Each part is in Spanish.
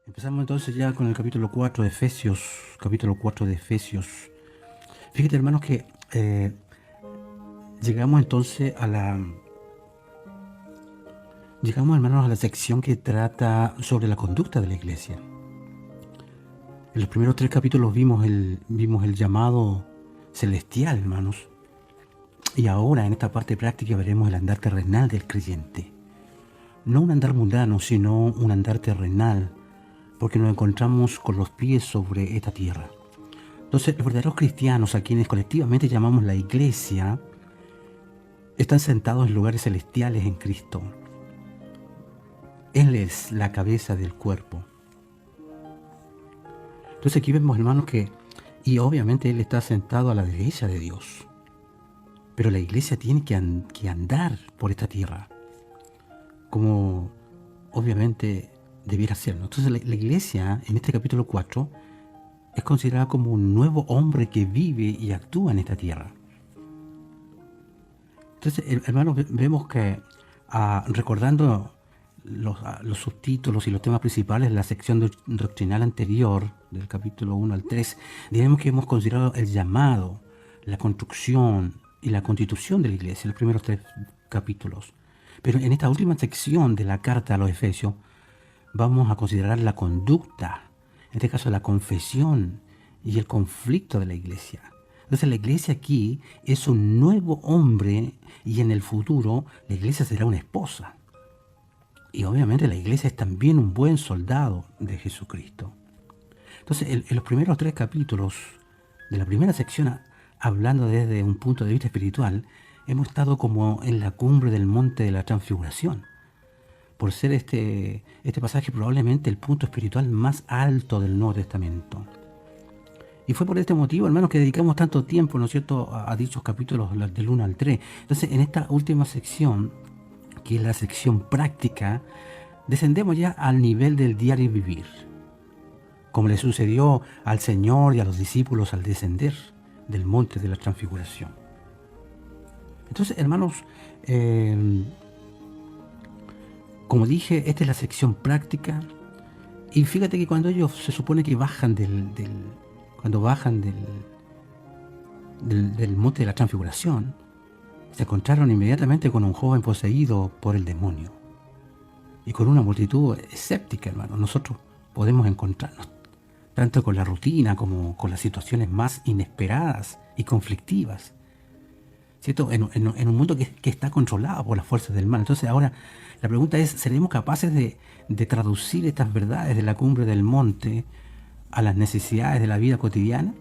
Empezamos entonces ya con el capítulo 4 de Efesios, capítulo 4 de Efesios. Fíjate, hermanos, que llegamos entonces hermanos, a la sección que trata sobre la conducta de la iglesia. En los primeros 3 capítulos vimos el llamado celestial, hermanos. Y ahora, en esta parte práctica, veremos el andar terrenal del creyente. No un andar mundano, sino un andar terrenal, porque nos encontramos con los pies sobre esta tierra. Entonces, los verdaderos cristianos, a quienes colectivamente llamamos la iglesia, están sentados en lugares celestiales en Cristo. Él es la cabeza del cuerpo. Entonces aquí vemos, hermanos, y obviamente Él está sentado a la derecha de Dios. Pero la iglesia tiene que andar por esta tierra, como obviamente debiera hacerlo. Entonces la iglesia, en este capítulo 4, es considerada como un nuevo hombre que vive y actúa en esta tierra. Entonces, hermanos, vemos que recordando los subtítulos y los temas principales de la sección doctrinal anterior, del capítulo 1 al 3, diremos que hemos considerado el llamado, la construcción y la constitución de la iglesia, en los primeros 3 capítulos. Pero en esta última sección de la carta a los Efesios, vamos a considerar la conducta, en este caso la confesión y el conflicto de la iglesia. Entonces la iglesia aquí es un nuevo hombre y en el futuro la iglesia será una esposa. Y obviamente la iglesia es también un buen soldado de Jesucristo. Entonces en los primeros 3 capítulos de la primera sección, hablando desde un punto de vista espiritual, hemos estado como en la cumbre del monte de la transfiguración. Por ser este pasaje probablemente el punto espiritual más alto del Nuevo Testamento. Y fue por este motivo, hermanos, que dedicamos tanto tiempo, ¿no es cierto?, a dichos capítulos del 1 al 3. Entonces, en esta última sección, que es la sección práctica, descendemos ya al nivel del diario vivir, como le sucedió al Señor y a los discípulos al descender del monte de la transfiguración. Entonces, hermanos, como dije, esta es la sección práctica. Y fíjate que cuando ellos se supone que bajan cuando bajan del monte de la transfiguración, se encontraron inmediatamente con un joven poseído por el demonio. Y con una multitud escéptica, hermano. Nosotros podemos encontrarnos tanto con la rutina como con las situaciones más inesperadas y conflictivas, ¿cierto? En un mundo que está controlado por las fuerzas del mal. Entonces ahora la pregunta es, ¿seremos capaces de traducir estas verdades de la cumbre del monte a las necesidades de la vida cotidiana?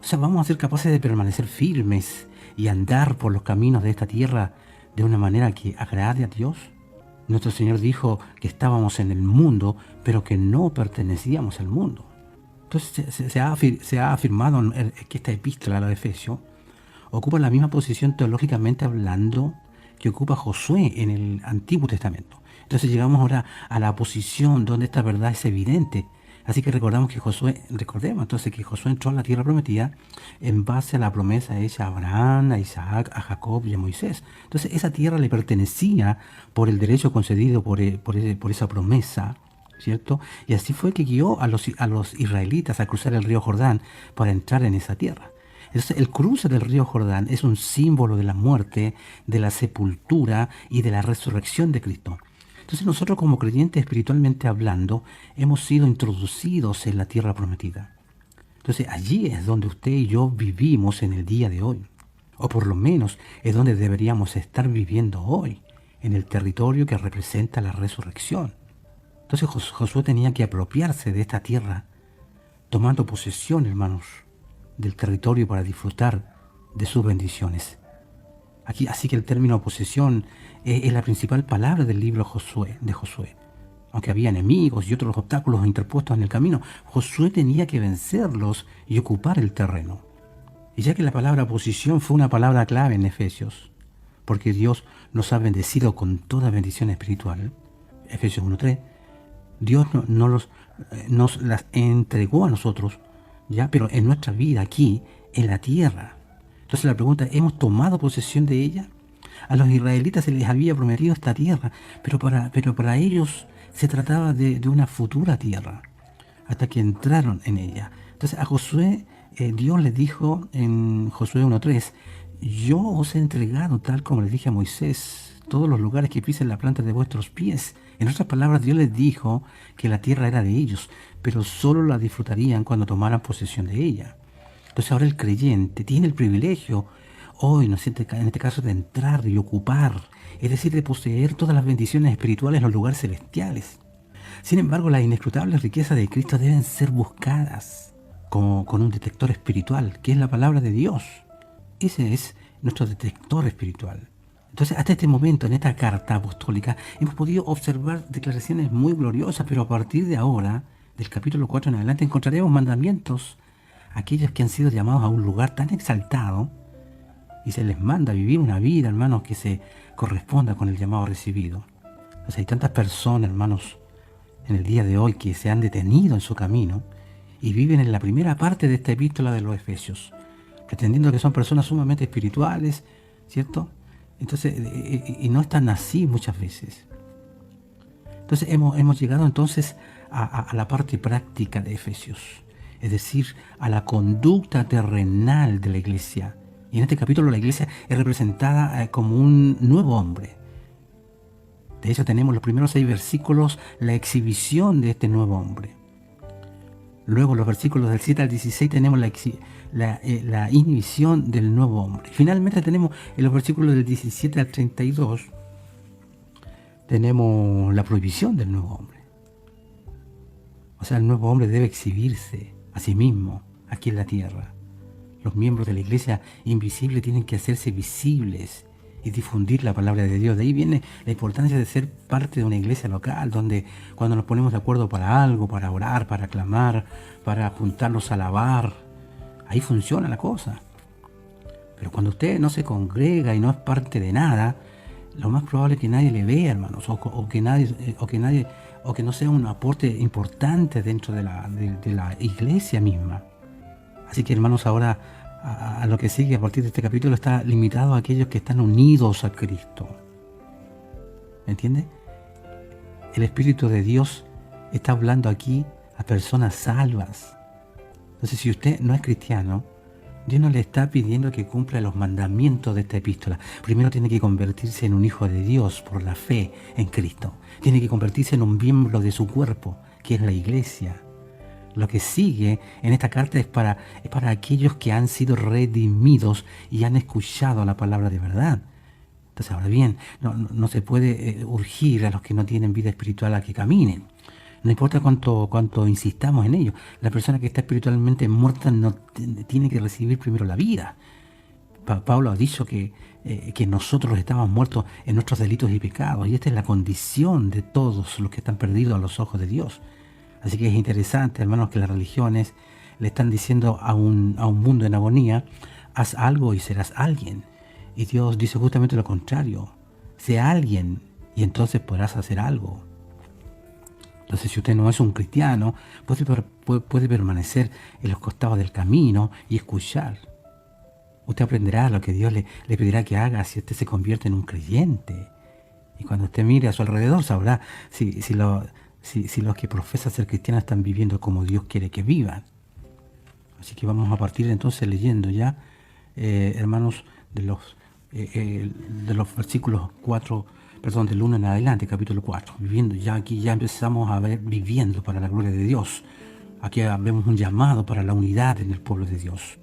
O sea, ¿vamos a ser capaces de permanecer firmes y andar por los caminos de esta tierra de una manera que agrade a Dios? Nuestro Señor dijo que estábamos en el mundo, pero que no pertenecíamos al mundo. Entonces se ha afirmado que esta epístola a los Efesios ocupa la misma posición teológicamente hablando que ocupa Josué en el Antiguo Testamento. Entonces llegamos ahora a la posición donde esta verdad es evidente. Así que recordemos entonces que Josué entró en la tierra prometida en base a la promesa hecha a Abraham, a Isaac, a Jacob y a Moisés. Entonces esa tierra le pertenecía por el derecho concedido por esa promesa, ¿cierto? Y así fue que guió a los israelitas a cruzar el río Jordán para entrar en esa tierra. Entonces el cruce del río Jordán es un símbolo de la muerte, de la sepultura y de la resurrección de Cristo. Entonces nosotros como creyentes espiritualmente hablando hemos sido introducidos en la tierra prometida. Entonces allí es donde usted y yo vivimos en el día de hoy. O por lo menos es donde deberíamos estar viviendo hoy, en el territorio que representa la resurrección. Entonces Josué tenía que apropiarse de esta tierra, tomando posesión, hermanos, del territorio para disfrutar de sus bendiciones. Así que el término posesión es la principal palabra del libro de Josué. Aunque había enemigos y otros obstáculos interpuestos en el camino, Josué tenía que vencerlos y ocupar el terreno. Y ya que la palabra posesión fue una palabra clave en Efesios, porque Dios nos ha bendecido con toda bendición espiritual, Efesios 1:3, Dios nos las entregó a nosotros, ¿ya? Pero en nuestra vida aquí, en la tierra. Entonces la pregunta, ¿hemos tomado posesión de ella? A los israelitas se les había prometido esta tierra, pero para ellos se trataba de una futura tierra. hasta que entraron en ella. Entonces a Josué, Dios le dijo en Josué 1:3, yo os he entregado, tal como le dije a Moisés, todos los lugares que pisen la planta de vuestros pies. En otras palabras, Dios les dijo que la tierra era de ellos, pero solo la disfrutarían cuando tomaran posesión de ella. Entonces ahora el creyente tiene el privilegio, hoy, ¿no es cierto?, en este caso, de entrar y ocupar, es decir, de poseer todas las bendiciones espirituales en los lugares celestiales. Sin embargo, las inescrutables riquezas de Cristo deben ser buscadas con un detector espiritual, que es la palabra de Dios. Ese es nuestro detector espiritual. Entonces, hasta este momento, en esta carta apostólica, hemos podido observar declaraciones muy gloriosas, pero a partir de ahora, del capítulo 4 en adelante, encontraremos mandamientos a aquellos que han sido llamados a un lugar tan exaltado, y se les manda a vivir una vida, hermanos, que se corresponda con el llamado recibido. Entonces, hay tantas personas, hermanos, en el día de hoy que se han detenido en su camino y viven en la primera parte de esta epístola de los Efesios, pretendiendo que son personas sumamente espirituales, ¿cierto? Entonces, y no están así muchas veces. Entonces hemos llegado entonces a la parte práctica de Efesios, es decir, a la conducta terrenal de la iglesia. Y en este capítulo la iglesia es representada como un nuevo hombre. De hecho, tenemos los primeros 6 versículos, la exhibición de este nuevo hombre. Luego, los versículos del 7 al 16, tenemos la inhibición del nuevo hombre. Finalmente, tenemos en los versículos del 17 al 32, tenemos la prohibición del nuevo hombre. O sea, el nuevo hombre debe exhibirse a sí mismo aquí en la tierra. Los miembros de la iglesia invisible tienen que hacerse visibles y difundir la palabra de Dios. De ahí viene la importancia de ser parte de una iglesia local, donde cuando nos ponemos de acuerdo para algo, para orar, para clamar, para juntarnos a alabar, ahí funciona la cosa. Pero cuando usted no se congrega y no es parte de nada, lo más probable es que nadie le vea, hermanos, o que no sea un aporte importante dentro de la iglesia misma. Así que, hermanos, ahora a lo que sigue a partir de este capítulo está limitado a aquellos que están unidos a Cristo. ¿Me entiende? El Espíritu de Dios está hablando aquí a personas salvas. Entonces, si usted no es cristiano, Dios no le está pidiendo que cumpla los mandamientos de esta epístola. Primero tiene que convertirse en un hijo de Dios por la fe en Cristo. Tiene que convertirse en un miembro de su cuerpo, que es la iglesia. Lo que sigue en esta carta es para aquellos que han sido redimidos y han escuchado la palabra de verdad. Entonces, ahora bien, no se puede urgir a los que no tienen vida espiritual a que caminen. No importa cuánto insistamos en ello. La persona que está espiritualmente muerta no tiene que recibir primero la vida. Pablo ha dicho que nosotros estamos muertos en nuestros delitos y pecados. Y esta es la condición de todos los que están perdidos a los ojos de Dios. Así que es interesante, hermanos, que las religiones le están diciendo a un mundo en agonía, haz algo y serás alguien. Y Dios dice justamente lo contrario, sé alguien y entonces podrás hacer algo. Entonces, si usted no es un cristiano, puede permanecer en los costados del camino y escuchar. Usted aprenderá lo que Dios le pedirá que haga si usted se convierte en un creyente. Y cuando usted mire a su alrededor, sabrá si los que profesan ser cristianos están viviendo como Dios quiere que vivan. Así que vamos a partir entonces leyendo ya, hermanos, de los versículos 4, del 1 en adelante, capítulo 4. Viviendo ya aquí, ya empezamos a ver viviendo para la gloria de Dios. Aquí vemos un llamado para la unidad en el pueblo de Dios.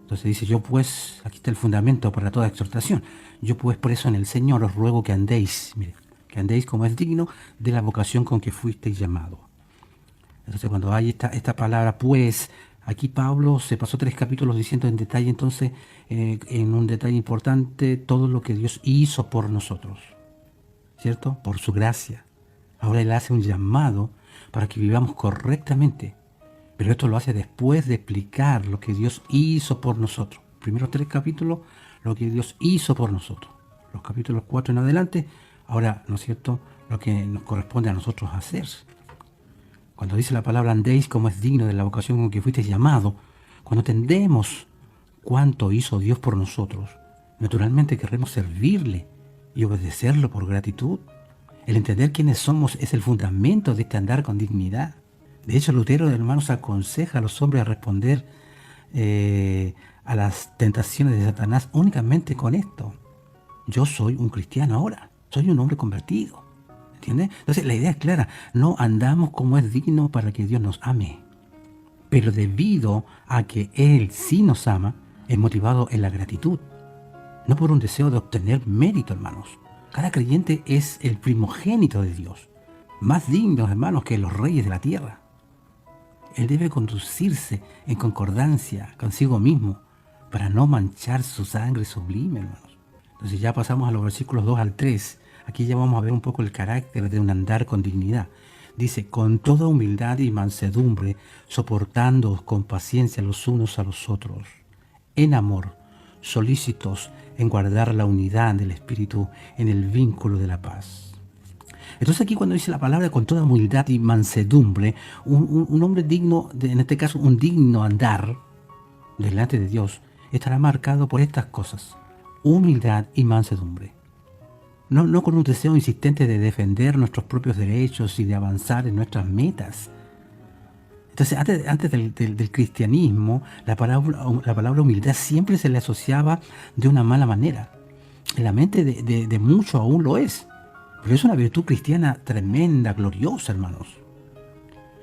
Entonces dice, yo pues, aquí está el fundamento para toda exhortación. Yo pues por eso en el Señor os ruego que andéis, mire, que andéis como es digno de la vocación con que fuisteis llamado. Entonces cuando hay esta palabra pues, aquí Pablo se pasó 3 capítulos diciendo en detalle entonces, en un detalle importante, todo lo que Dios hizo por nosotros, ¿cierto? Por su gracia. Ahora Él hace un llamado para que vivamos correctamente, pero esto lo hace después de explicar lo que Dios hizo por nosotros. Primeros 3 capítulos, lo que Dios hizo por nosotros. Los capítulos 4 en adelante, ahora, ¿no es cierto?, lo que nos corresponde a nosotros hacer. Cuando dice la palabra andéis como es digno de la vocación con que fuisteis llamado, cuando entendemos cuánto hizo Dios por nosotros, naturalmente querremos servirle y obedecerlo por gratitud. El entender quiénes somos es el fundamento de este andar con dignidad. De hecho, Lutero, hermanos, aconseja a los hombres a responder a las tentaciones de Satanás únicamente con esto. Yo soy un cristiano ahora, soy un hombre convertido. ¿Entiendes? Entonces la idea es clara, no andamos como es digno para que Dios nos ame. Pero debido a que Él sí nos ama, es motivado en la gratitud, no por un deseo de obtener mérito, hermanos. Cada creyente es el primogénito de Dios, más digno, hermanos, que los reyes de la tierra. Él debe conducirse en concordancia consigo mismo para no manchar su sangre sublime, hermanos. Entonces ya pasamos a los versículos 2 al 3. Aquí ya vamos a ver un poco el carácter de un andar con dignidad. Dice, con toda humildad y mansedumbre, soportándoos con paciencia los unos a los otros, en amor, solícitos en guardar la unidad del Espíritu en el vínculo de la paz. Entonces aquí cuando dice la palabra con toda humildad y mansedumbre, un hombre digno, en este caso un digno andar delante de Dios, estará marcado por estas cosas, humildad y mansedumbre. No con un deseo insistente de defender nuestros propios derechos y de avanzar en nuestras metas. Entonces, antes del cristianismo, la palabra humildad siempre se le asociaba de una mala manera. En la mente de muchos aún lo es. Pero es una virtud cristiana tremenda, gloriosa, hermanos.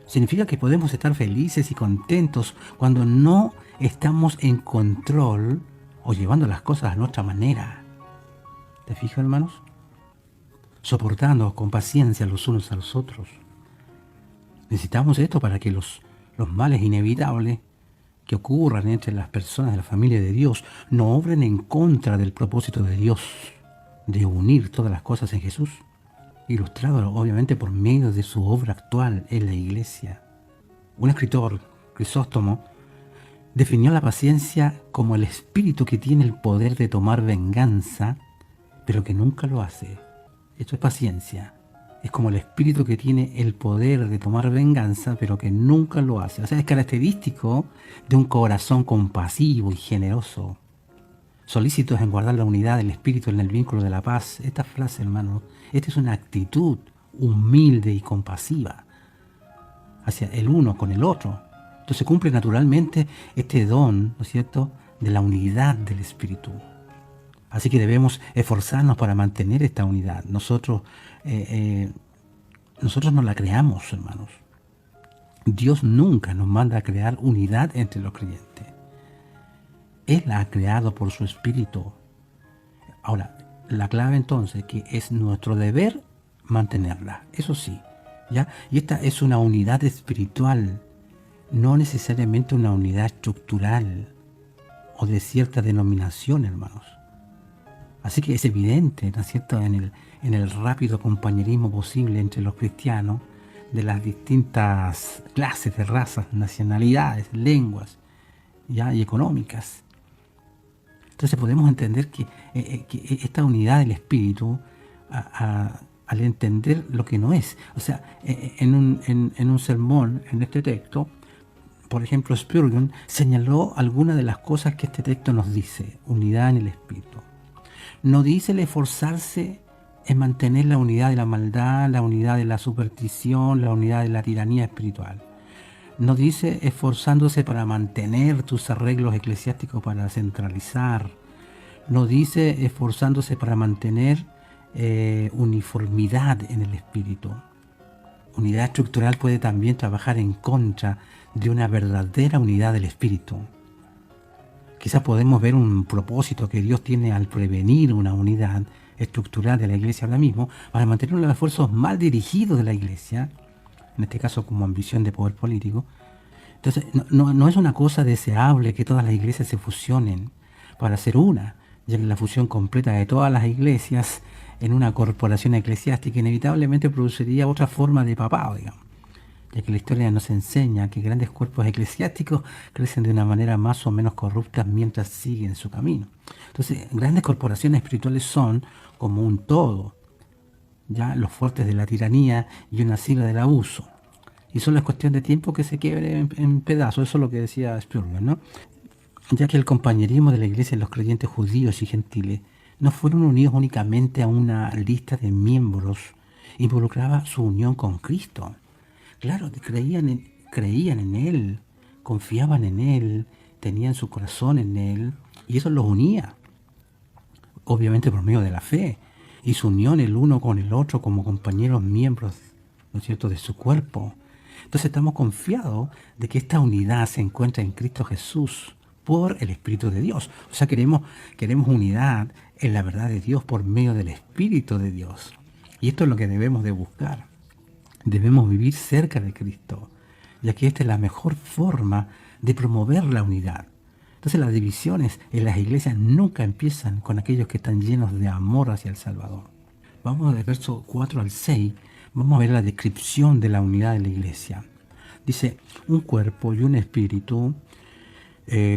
Significa que podemos estar felices y contentos cuando no estamos en control o llevando las cosas a nuestra manera. ¿Te fijas, hermanos? Soportando con paciencia los unos a los otros. Necesitamos esto para que los males inevitables que ocurran entre las personas de la familia de Dios no obren en contra del propósito de Dios de unir todas las cosas en Jesús, ilustrado obviamente por medio de su obra actual en la iglesia. Un escritor, Crisóstomo, definió la paciencia como el espíritu que tiene el poder de tomar venganza, pero que nunca lo hace. Esto es paciencia. Es como el espíritu que tiene el poder de tomar venganza, pero que nunca lo hace. O sea, es característico de un corazón compasivo y generoso. Solícitos en guardar la unidad del espíritu en el vínculo de la paz. Esta frase, hermano, esta es una actitud humilde y compasiva hacia el uno con el otro. Entonces cumple naturalmente este don, ¿no es cierto?, de la unidad del espíritu. Así que debemos esforzarnos para mantener esta unidad. Nosotros no la creamos, hermanos. Dios nunca nos manda a crear unidad entre los creyentes. Él la ha creado por su espíritu. Ahora, la clave entonces que es nuestro deber mantenerla. Eso sí, ¿ya? Y esta es una unidad espiritual, no necesariamente una unidad estructural o de cierta denominación, hermanos. Así que es evidente, ¿no es cierto?, en el rápido compañerismo posible entre los cristianos de las distintas clases de razas, nacionalidades, lenguas, ¿ya?, y económicas. Entonces podemos entender que esta unidad del espíritu, al entender lo que no es, o sea, en un sermón, en este texto, por ejemplo, Spurgeon señaló algunas de las cosas que este texto nos dice, unidad en el espíritu. No dice el esforzarse en mantener la unidad de la maldad, la unidad de la superstición, la unidad de la tiranía espiritual. No dice esforzándose para mantener tus arreglos eclesiásticos para centralizar. No dice esforzándose para mantener uniformidad en el espíritu. Unidad estructural puede también trabajar en contra de una verdadera unidad del espíritu. Quizás podemos ver un propósito que Dios tiene al prevenir una unidad estructural de la iglesia ahora mismo para mantener los esfuerzos mal dirigidos de la iglesia, en este caso como ambición de poder político. Entonces, no es una cosa deseable que todas las iglesias se fusionen para ser una, ya que la fusión completa de todas las iglesias en una corporación eclesiástica inevitablemente produciría otra forma de papado, digamos, ya que la historia nos enseña que grandes cuerpos eclesiásticos crecen de una manera más o menos corrupta mientras siguen su camino. Entonces, grandes corporaciones espirituales son como un todo, ya los fuertes de la tiranía y una sigla del abuso. Y solo es cuestión de tiempo que se quiebre en pedazos. Eso es lo que decía Spurgeon, ¿no? Ya que el compañerismo de la iglesia en los creyentes judíos y gentiles no fueron unidos únicamente a una lista de miembros, involucraba su unión con Cristo. Claro, creían en Él, confiaban en Él, tenían su corazón en Él, y eso los unía, obviamente por medio de la fe, y su unión el uno con el otro como compañeros miembros, ¿no es cierto?, de su cuerpo. Entonces estamos confiados de que esta unidad se encuentra en Cristo Jesús por el Espíritu de Dios. O sea, queremos unidad en la verdad de Dios por medio del Espíritu de Dios. Y esto es lo que debemos de buscar. Debemos vivir cerca de Cristo, ya que esta es la mejor forma de promover la unidad. Entonces las divisiones en las iglesias nunca empiezan con aquellos que están llenos de amor hacia el Salvador. Vamos del verso 4 al 6, vamos a ver la descripción de la unidad de la iglesia. Dice, un cuerpo y un espíritu,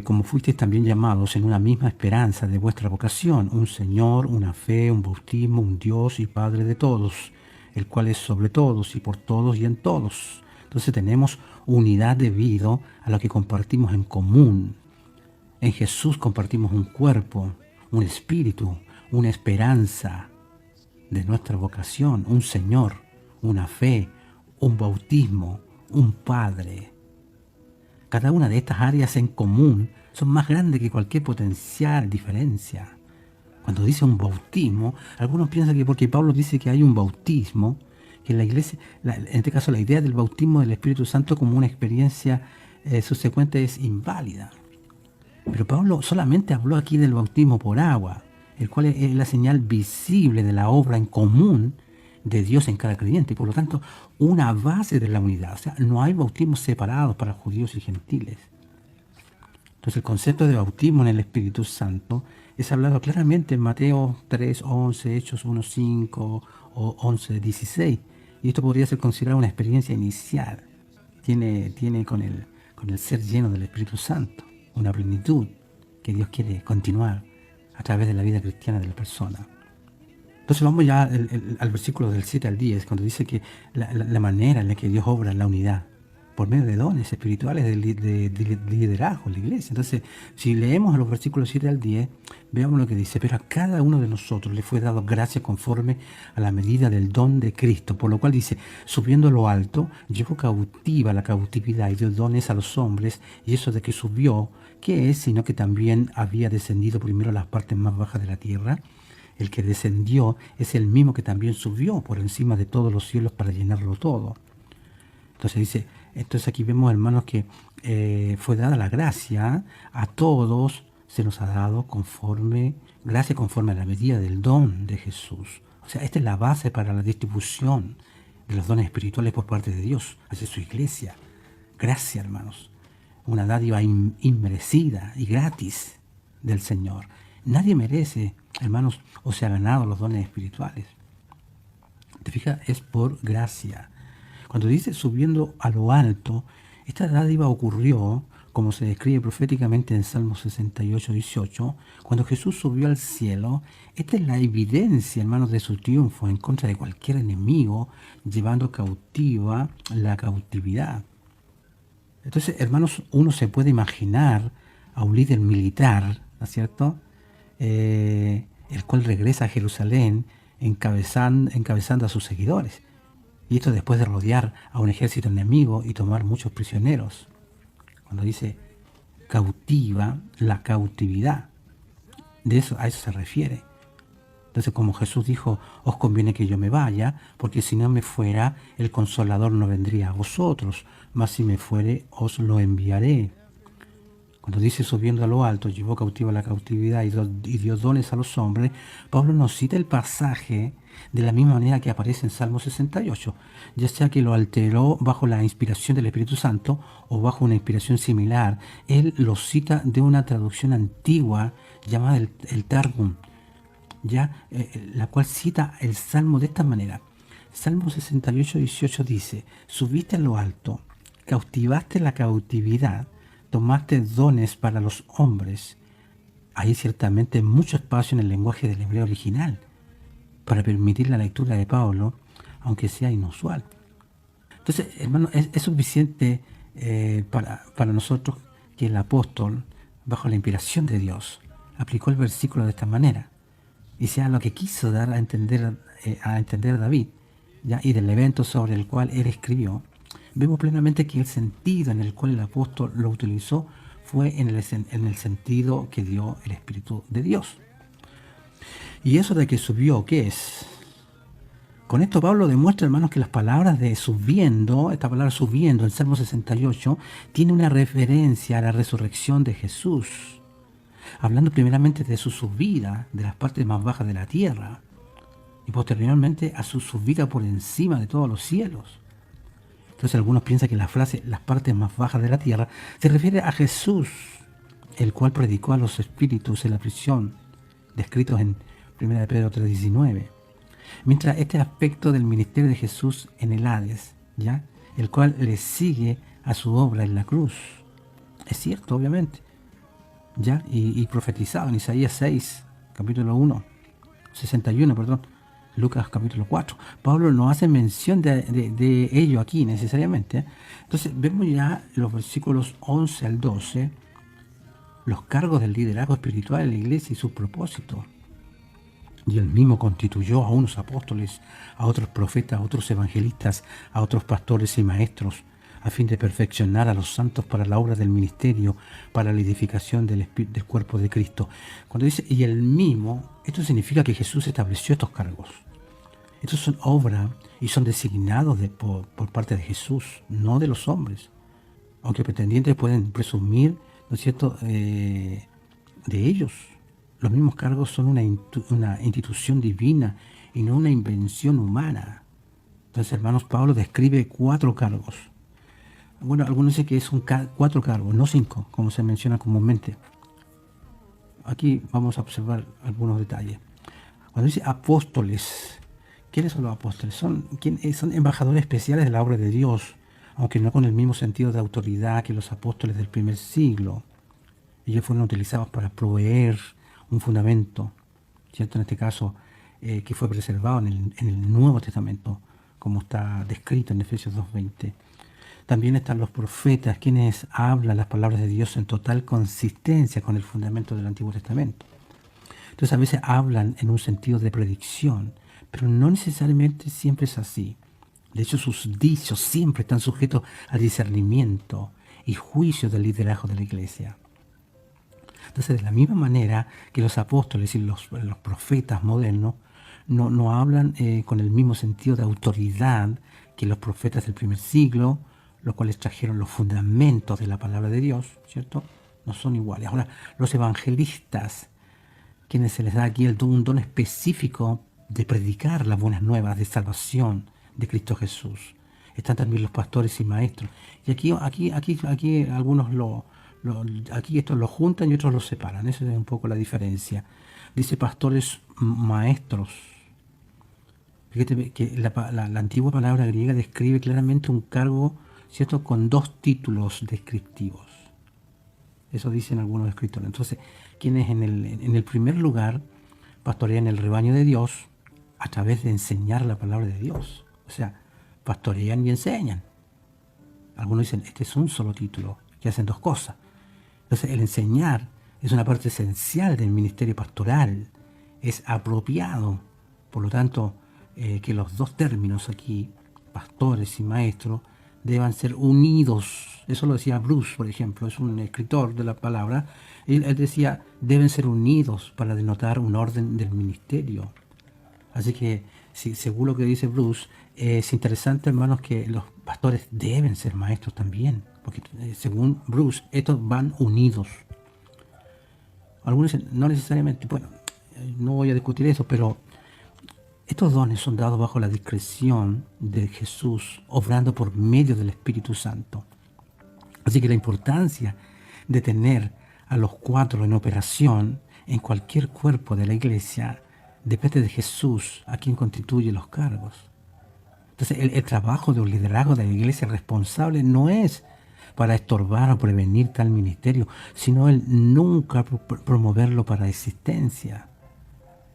como fuisteis también llamados en una misma esperanza de vuestra vocación, un Señor, una fe, un bautismo, un Dios y Padre de todos, el cual es sobre todos y por todos y en todos. Entonces tenemos unidad debido a lo que compartimos en común. En Jesús compartimos un cuerpo, un espíritu, una esperanza de nuestra vocación, un Señor, una fe, un bautismo, un Padre. Cada una de estas áreas en común son más grandes que cualquier potencial diferencia. Cuando dice un bautismo, algunos piensan que porque Pablo dice que hay un bautismo, que la iglesia, en este caso la idea del bautismo del Espíritu Santo como una experiencia subsecuente es inválida. Pero Pablo solamente habló aquí del bautismo por agua, el cual es la señal visible de la obra en común de Dios en cada creyente, y por lo tanto una base de la unidad. O sea, no hay bautismos separados para judíos y gentiles. Entonces el concepto de bautismo en el Espíritu Santo es hablado claramente en Mateo 3:11, Hechos 1:5 o 11:16. Y esto podría ser considerado una experiencia inicial. Tiene con el ser lleno del Espíritu Santo una plenitud que Dios quiere continuar a través de la vida cristiana de la persona. Entonces vamos ya al versículo del 7 al 10, cuando dice que la manera en la que Dios obra en la unidad, por medio de dones espirituales de liderazgo en la iglesia. Entonces, si leemos los versículos 7 al 10, veamos lo que dice, pero a cada uno de nosotros le fue dado gracia conforme a la medida del don de Cristo, por lo cual dice, subiendo a lo alto, llevó cautiva la cautividad y dio dones a los hombres, y eso de que subió, ¿qué es? Sino que también había descendido primero a las partes más bajas de la tierra. El que descendió es el mismo que también subió por encima de todos los cielos para llenarlo todo. Entonces aquí vemos, hermanos, que fue dada la gracia, a todos se nos ha dado gracia conforme a la medida del don de Jesús. O sea, esta es la base para la distribución de los dones espirituales por parte de Dios hacia su iglesia. Gracia, hermanos, una dádiva inmerecida y gratis del Señor. Nadie merece, hermanos, o se ha ganado los dones espirituales. ¿Te fijas? Es por gracia. Cuando dice subiendo a lo alto, esta dádiva ocurrió, como se describe proféticamente en Salmo 68:18, cuando Jesús subió al cielo. Esta es la evidencia, hermanos, de su triunfo en contra de cualquier enemigo, llevando cautiva la cautividad. Entonces, hermanos, uno se puede imaginar a un líder militar, ¿no es cierto?, el cual regresa a Jerusalén encabezando a sus seguidores. Y esto después de rodear a un ejército enemigo y tomar muchos prisioneros. Cuando dice cautiva la cautividad, a eso se refiere. Entonces, como Jesús dijo, os conviene que yo me vaya, porque si no me fuera, el Consolador no vendría a vosotros, mas si me fuere, os lo enviaré. Cuando dice subiendo a lo alto, llevó cautiva la cautividad y dio dones a los hombres, Pablo nos cita el pasaje de la misma manera que aparece en Salmo 68, ya sea que lo alteró bajo la inspiración del Espíritu Santo o bajo una inspiración similar. Él lo cita de una traducción antigua llamada el Targum, la cual cita el Salmo de esta manera. Salmo 68:18 dice, subiste a lo alto, cautivaste la cautividad, tomaste dones para los hombres. Hay ciertamente mucho espacio en el lenguaje del hebreo original para permitir la lectura de Pablo, aunque sea inusual. Entonces, hermano, es suficiente para nosotros que el apóstol, bajo la inspiración de Dios, aplicó el versículo de esta manera, y sea lo que quiso dar a entender David, y del evento sobre el cual él escribió. vemos plenamente que el sentido en el cual el apóstol lo utilizó fue en el sentido que dio el Espíritu de Dios. Y eso de que subió, ¿qué es? Con esto Pablo demuestra, hermanos, que las palabras de subiendo, esta palabra subiendo en Salmo 68, tiene una referencia a la resurrección de Jesús, hablando primeramente de su subida de las partes más bajas de la tierra y posteriormente a su subida por encima de todos los cielos. Entonces algunos piensan que la frase las partes más bajas de la tierra se refiere a Jesús, el cual predicó a los espíritus en la prisión, descritos en 1 Pedro 3:19. Mientras este aspecto del ministerio de Jesús en el Hades, ¿ya? El cual le sigue a su obra en la cruz. Es cierto, obviamente, ¿ya? Y profetizado en Isaías 6, capítulo 1, 61, perdón, Lucas capítulo 4. Pablo no hace mención de ello aquí necesariamente, ¿eh? Entonces vemos ya los versículos 11 al 12, los cargos del liderazgo espiritual en la iglesia y sus propósitos. Y él mismo constituyó a unos apóstoles, a otros profetas, a otros evangelistas, a otros pastores y maestros, a fin de perfeccionar a los santos para la obra del ministerio, para la edificación del cuerpo de Cristo. Cuando dice, y él mismo, esto significa que Jesús estableció estos cargos. Estos son obras y son designados por parte de Jesús, no de los hombres. Aunque pretendientes pueden presumir, ¿no es cierto?, de ellos. Los mismos cargos son una institución divina y no una invención humana. Entonces, hermanos, Pablo describe 4 cargos. Bueno, algunos dicen que son 4 cargos, no 5, como se menciona comúnmente. Aquí vamos a observar algunos detalles. Cuando dice apóstoles, ¿quiénes son los apóstoles? Son embajadores especiales de la obra de Dios, aunque no con el mismo sentido de autoridad que los apóstoles del primer siglo. Ellos fueron utilizados para proveer un fundamento, ¿cierto? En este caso, que fue preservado en el Nuevo Testamento, como está descrito en Efesios 2:20. También están los profetas, quienes hablan las palabras de Dios en total consistencia con el fundamento del Antiguo Testamento. Entonces a veces hablan en un sentido de predicción, pero no necesariamente siempre es así. De hecho, sus dichos siempre están sujetos al discernimiento y juicio del liderazgo de la iglesia. Entonces, de la misma manera que los apóstoles y los profetas modernos no hablan con el mismo sentido de autoridad que los profetas del primer siglo, los cuales trajeron los fundamentos de la palabra de Dios, ¿cierto? No son iguales. Ahora, los evangelistas, quienes se les da aquí un don específico de predicar las buenas nuevas de salvación de Cristo Jesús. Están también los pastores y maestros. Y aquí algunos aquí estos lo juntan y otros lo separan. Esa es un poco la diferencia. Dice pastores maestros. Fíjate que la antigua palabra griega describe claramente un cargo, ¿cierto?, con 2 títulos descriptivos. Eso dicen algunos escritores. Entonces, quienes en el primer lugar pastorean el rebaño de Dios a través de enseñar la palabra de Dios. O sea, pastorean y enseñan. Algunos dicen, este es un solo título, que hacen 2 cosas. Entonces, el enseñar es una parte esencial del ministerio pastoral. Es apropiado. Por lo tanto, que los 2 términos aquí, pastores y maestros, deban ser unidos. Eso lo decía Bruce, por ejemplo, es un escritor de la palabra. Él decía, deben ser unidos para denotar un orden del ministerio. Así que, según lo que dice Bruce, es interesante, hermanos, que los pastores deben ser maestros también, porque según Bruce, estos van unidos. Algunos dicen, no necesariamente, bueno, no voy a discutir eso, pero estos dones son dados bajo la discreción de Jesús, obrando por medio del Espíritu Santo. Así que la importancia de tener a los 4 en operación en cualquier cuerpo de la iglesia depende de Jesús, a quien constituye los cargos. Entonces, el trabajo de un liderazgo de la iglesia responsable no es para estorbar o prevenir tal ministerio, sino el nunca promoverlo para existencia.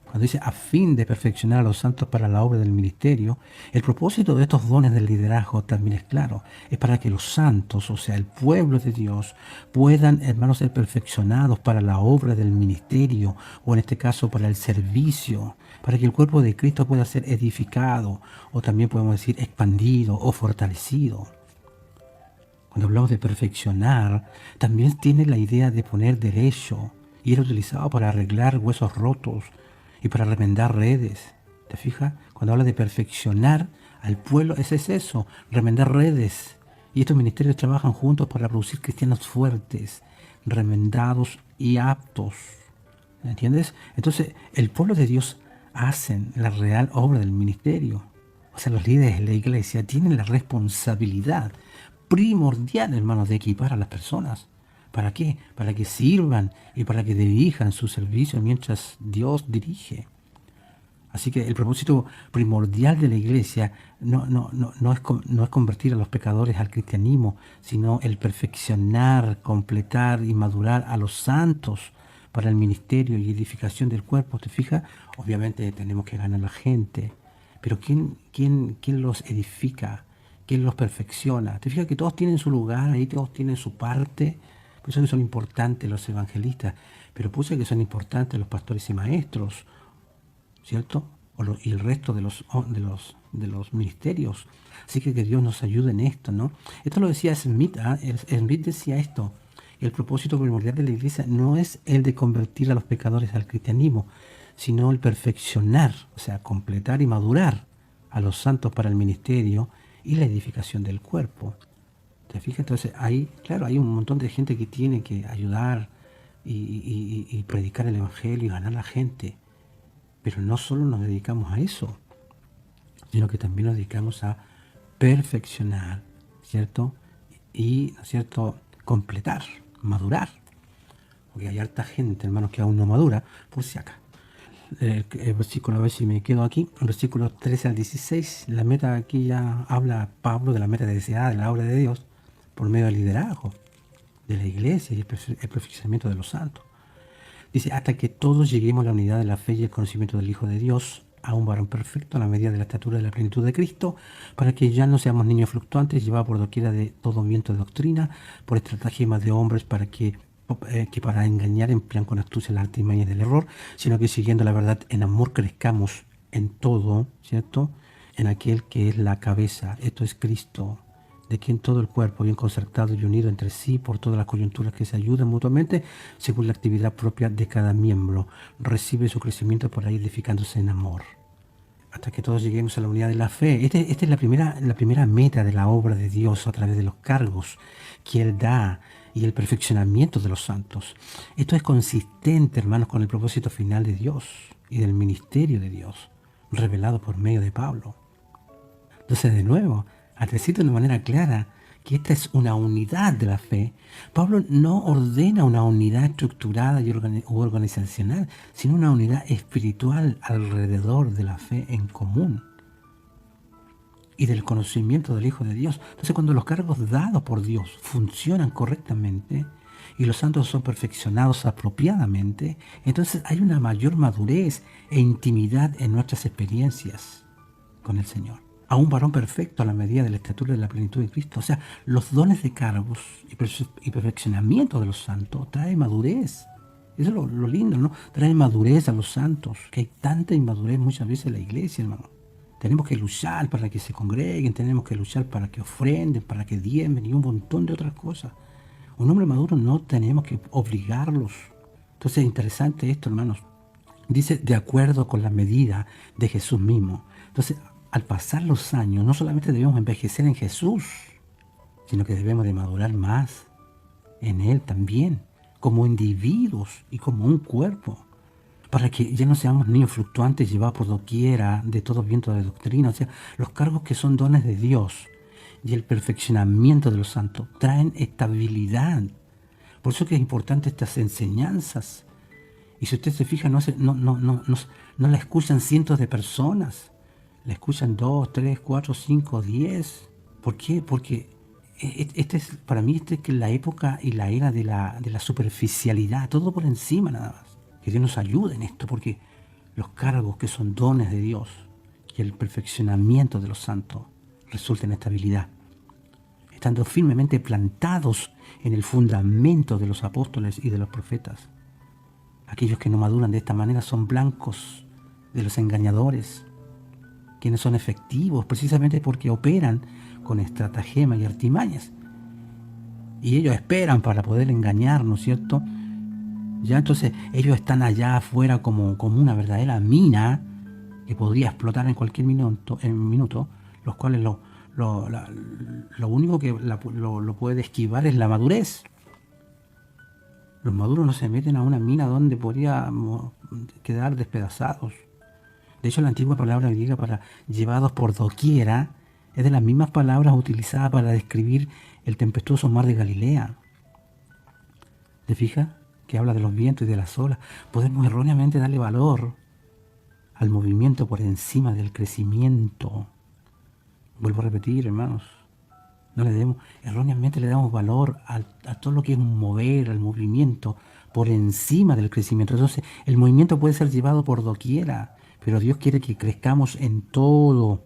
Cuando dice a fin de perfeccionar a los santos para la obra del ministerio, el propósito de estos dones del liderazgo también es claro. Es para que los santos, o sea, el pueblo de Dios, puedan, hermanos, ser perfeccionados para la obra del ministerio, o en este caso para el servicio, para que el cuerpo de Cristo pueda ser edificado, o también podemos decir expandido o fortalecido. Cuando hablamos de perfeccionar, también tiene la idea de poner derecho y era utilizado para arreglar huesos rotos y para remendar redes. ¿Te fijas? Cuando habla de perfeccionar al pueblo, ese es eso, remendar redes. Y estos ministerios trabajan juntos para producir cristianos fuertes, remendados y aptos. ¿Entiendes? Entonces, el pueblo de Dios hacen la real obra del ministerio. O sea, los líderes de la iglesia tienen la responsabilidad primordial, hermanos, de equipar a las personas. ¿Para qué? Para que sirvan y para que dirijan su servicio mientras Dios dirige. Así que el propósito primordial de la iglesia no es convertir a los pecadores al cristianismo, sino el perfeccionar, completar y madurar a los santos para el ministerio y edificación del cuerpo. ¿Te fijas? Obviamente tenemos que ganar a la gente, pero ¿quién los edifica? ¿Quién los perfecciona? ¿Te fijas que todos tienen su lugar, ahí todos tienen su parte? Por eso que son importantes los evangelistas, pero puse que son importantes los pastores y maestros, ¿cierto? Y el resto de los ministerios. Así que Dios nos ayude en esto, ¿no? Esto lo decía Smith, Smith decía esto: el propósito primordial de la iglesia no es el de convertir a los pecadores al cristianismo, sino el perfeccionar, o sea, completar y madurar a los santos para el ministerio y la edificación del cuerpo. ¿Te fijas? Entonces, claro, hay un montón de gente que tiene que ayudar y predicar el evangelio y ganar a la gente. Pero no solo nos dedicamos a eso, sino que también nos dedicamos a perfeccionar, ¿cierto? Y, ¿no es cierto?, completar, madurar. Porque hay harta gente, hermanos, que aún no madura, por si acá. El versículo, a ver si me quedo aquí, el versículo 13 al 16, la meta aquí ya habla Pablo de la meta deseada de la obra de Dios por medio del liderazgo de la iglesia y el perfeccionamiento de los santos. Dice, hasta que todos lleguemos a la unidad de la fe y el conocimiento del Hijo de Dios, a un varón perfecto, a la medida de la estatura de la plenitud de Cristo, para que ya no seamos niños fluctuantes, llevados por doquiera de todo viento de doctrina, por estratagemas de hombres que para engañar emplean con astucia las artimañas del error, sino que siguiendo la verdad en amor crezcamos en todo, ¿cierto? En aquel que es la cabeza, esto es Cristo, de quien todo el cuerpo, bien concertado y unido entre sí por todas las coyunturas que se ayudan mutuamente, según la actividad propia de cada miembro, recibe su crecimiento por ahí edificándose en amor. Hasta que todos lleguemos a la unidad de la fe. Esta es la primera meta de la obra de Dios a través de los cargos que Él da y el perfeccionamiento de los santos. Esto es consistente, hermanos, con el propósito final de Dios y del ministerio de Dios, revelado por medio de Pablo. Entonces, de nuevo, al decir de una manera clara que esta es una unidad de la fe, Pablo no ordena una unidad estructurada u organizacional, sino una unidad espiritual alrededor de la fe en común y del conocimiento del Hijo de Dios. Entonces, cuando los cargos dados por Dios funcionan correctamente y los santos son perfeccionados apropiadamente, entonces hay una mayor madurez e intimidad en nuestras experiencias con el Señor. A un varón perfecto a la medida de la estatura de la plenitud de Cristo. O sea, los dones de cargos y perfeccionamiento de los santos trae madurez. Eso es lo lindo, ¿no? Trae madurez a los santos, que hay tanta inmadurez muchas veces en la iglesia, hermano. Tenemos que luchar para que se congreguen, tenemos que luchar para que ofrenden, para que diezmen y un montón de otras cosas. Un hombre maduro no tenemos que obligarlos. Entonces es interesante esto, hermanos. Dice, de acuerdo con la medida de Jesús mismo. Entonces, al pasar los años, no solamente debemos envejecer en Jesús, sino que debemos de madurar más en Él también, como individuos y como un cuerpo, para que ya no seamos niños fluctuantes llevados por doquiera de todo viento de doctrina. O sea, los cargos que son dones de Dios y el perfeccionamiento de los santos traen estabilidad. Por eso que es importante estas enseñanzas. Y si usted se fija, no la escuchan cientos de personas. La escuchan 2, 3, 4, 5, 10. ¿Por qué? Porque para mí esta es la época y la era de la superficialidad, todo por encima nada más. Que Dios nos ayude en esto, porque los cargos que son dones de Dios y el perfeccionamiento de los santos resulta en estabilidad, estando firmemente plantados en el fundamento de los apóstoles y de los profetas. Aquellos que no maduran de esta manera son blancos de los engañadores, quienes son efectivos precisamente porque operan con estratagemas y artimañas. y ellos esperan para poder engañar, ¿no es cierto? Ya entonces ellos están allá afuera como una verdadera mina que podría explotar en cualquier minuto, los cuales lo único que lo puede esquivar es la madurez. Los maduros no se meten a una mina donde podríamos quedar despedazados. De hecho, la antigua palabra griega para llevados por doquiera es de las mismas palabras utilizadas para describir el tempestuoso mar de Galilea. ¿Te fijas? Que habla de los vientos y de las olas. Podemos erróneamente darle valor al movimiento por encima del crecimiento. Vuelvo a repetir, hermanos. Erróneamente le damos valor a todo lo que es un mover, al movimiento, por encima del crecimiento. Entonces, el movimiento puede ser llevado por doquiera, pero Dios quiere que crezcamos en todo.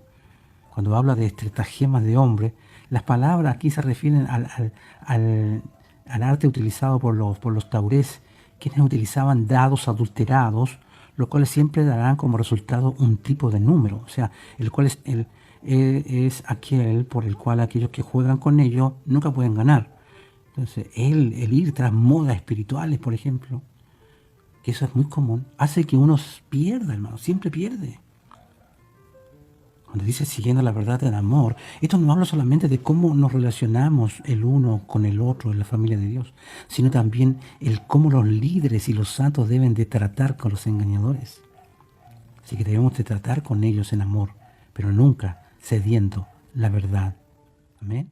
Cuando habla de estratagemas de hombre, las palabras aquí se refieren al arte utilizado por los taurés, quienes utilizaban dados adulterados, los cuales siempre darán como resultado un tipo de número, o sea, el cual es aquel por el cual aquellos que juegan con ellos nunca pueden ganar. Entonces, el ir tras modas espirituales, por ejemplo, que eso es muy común, hace que uno pierda, hermano, siempre pierde. Cuando dice siguiendo la verdad en amor, esto no habla solamente de cómo nos relacionamos el uno con el otro en la familia de Dios, sino también el cómo los líderes y los santos deben de tratar con los engañadores. Así que debemos de tratar con ellos en amor, pero nunca cediendo la verdad. Amén.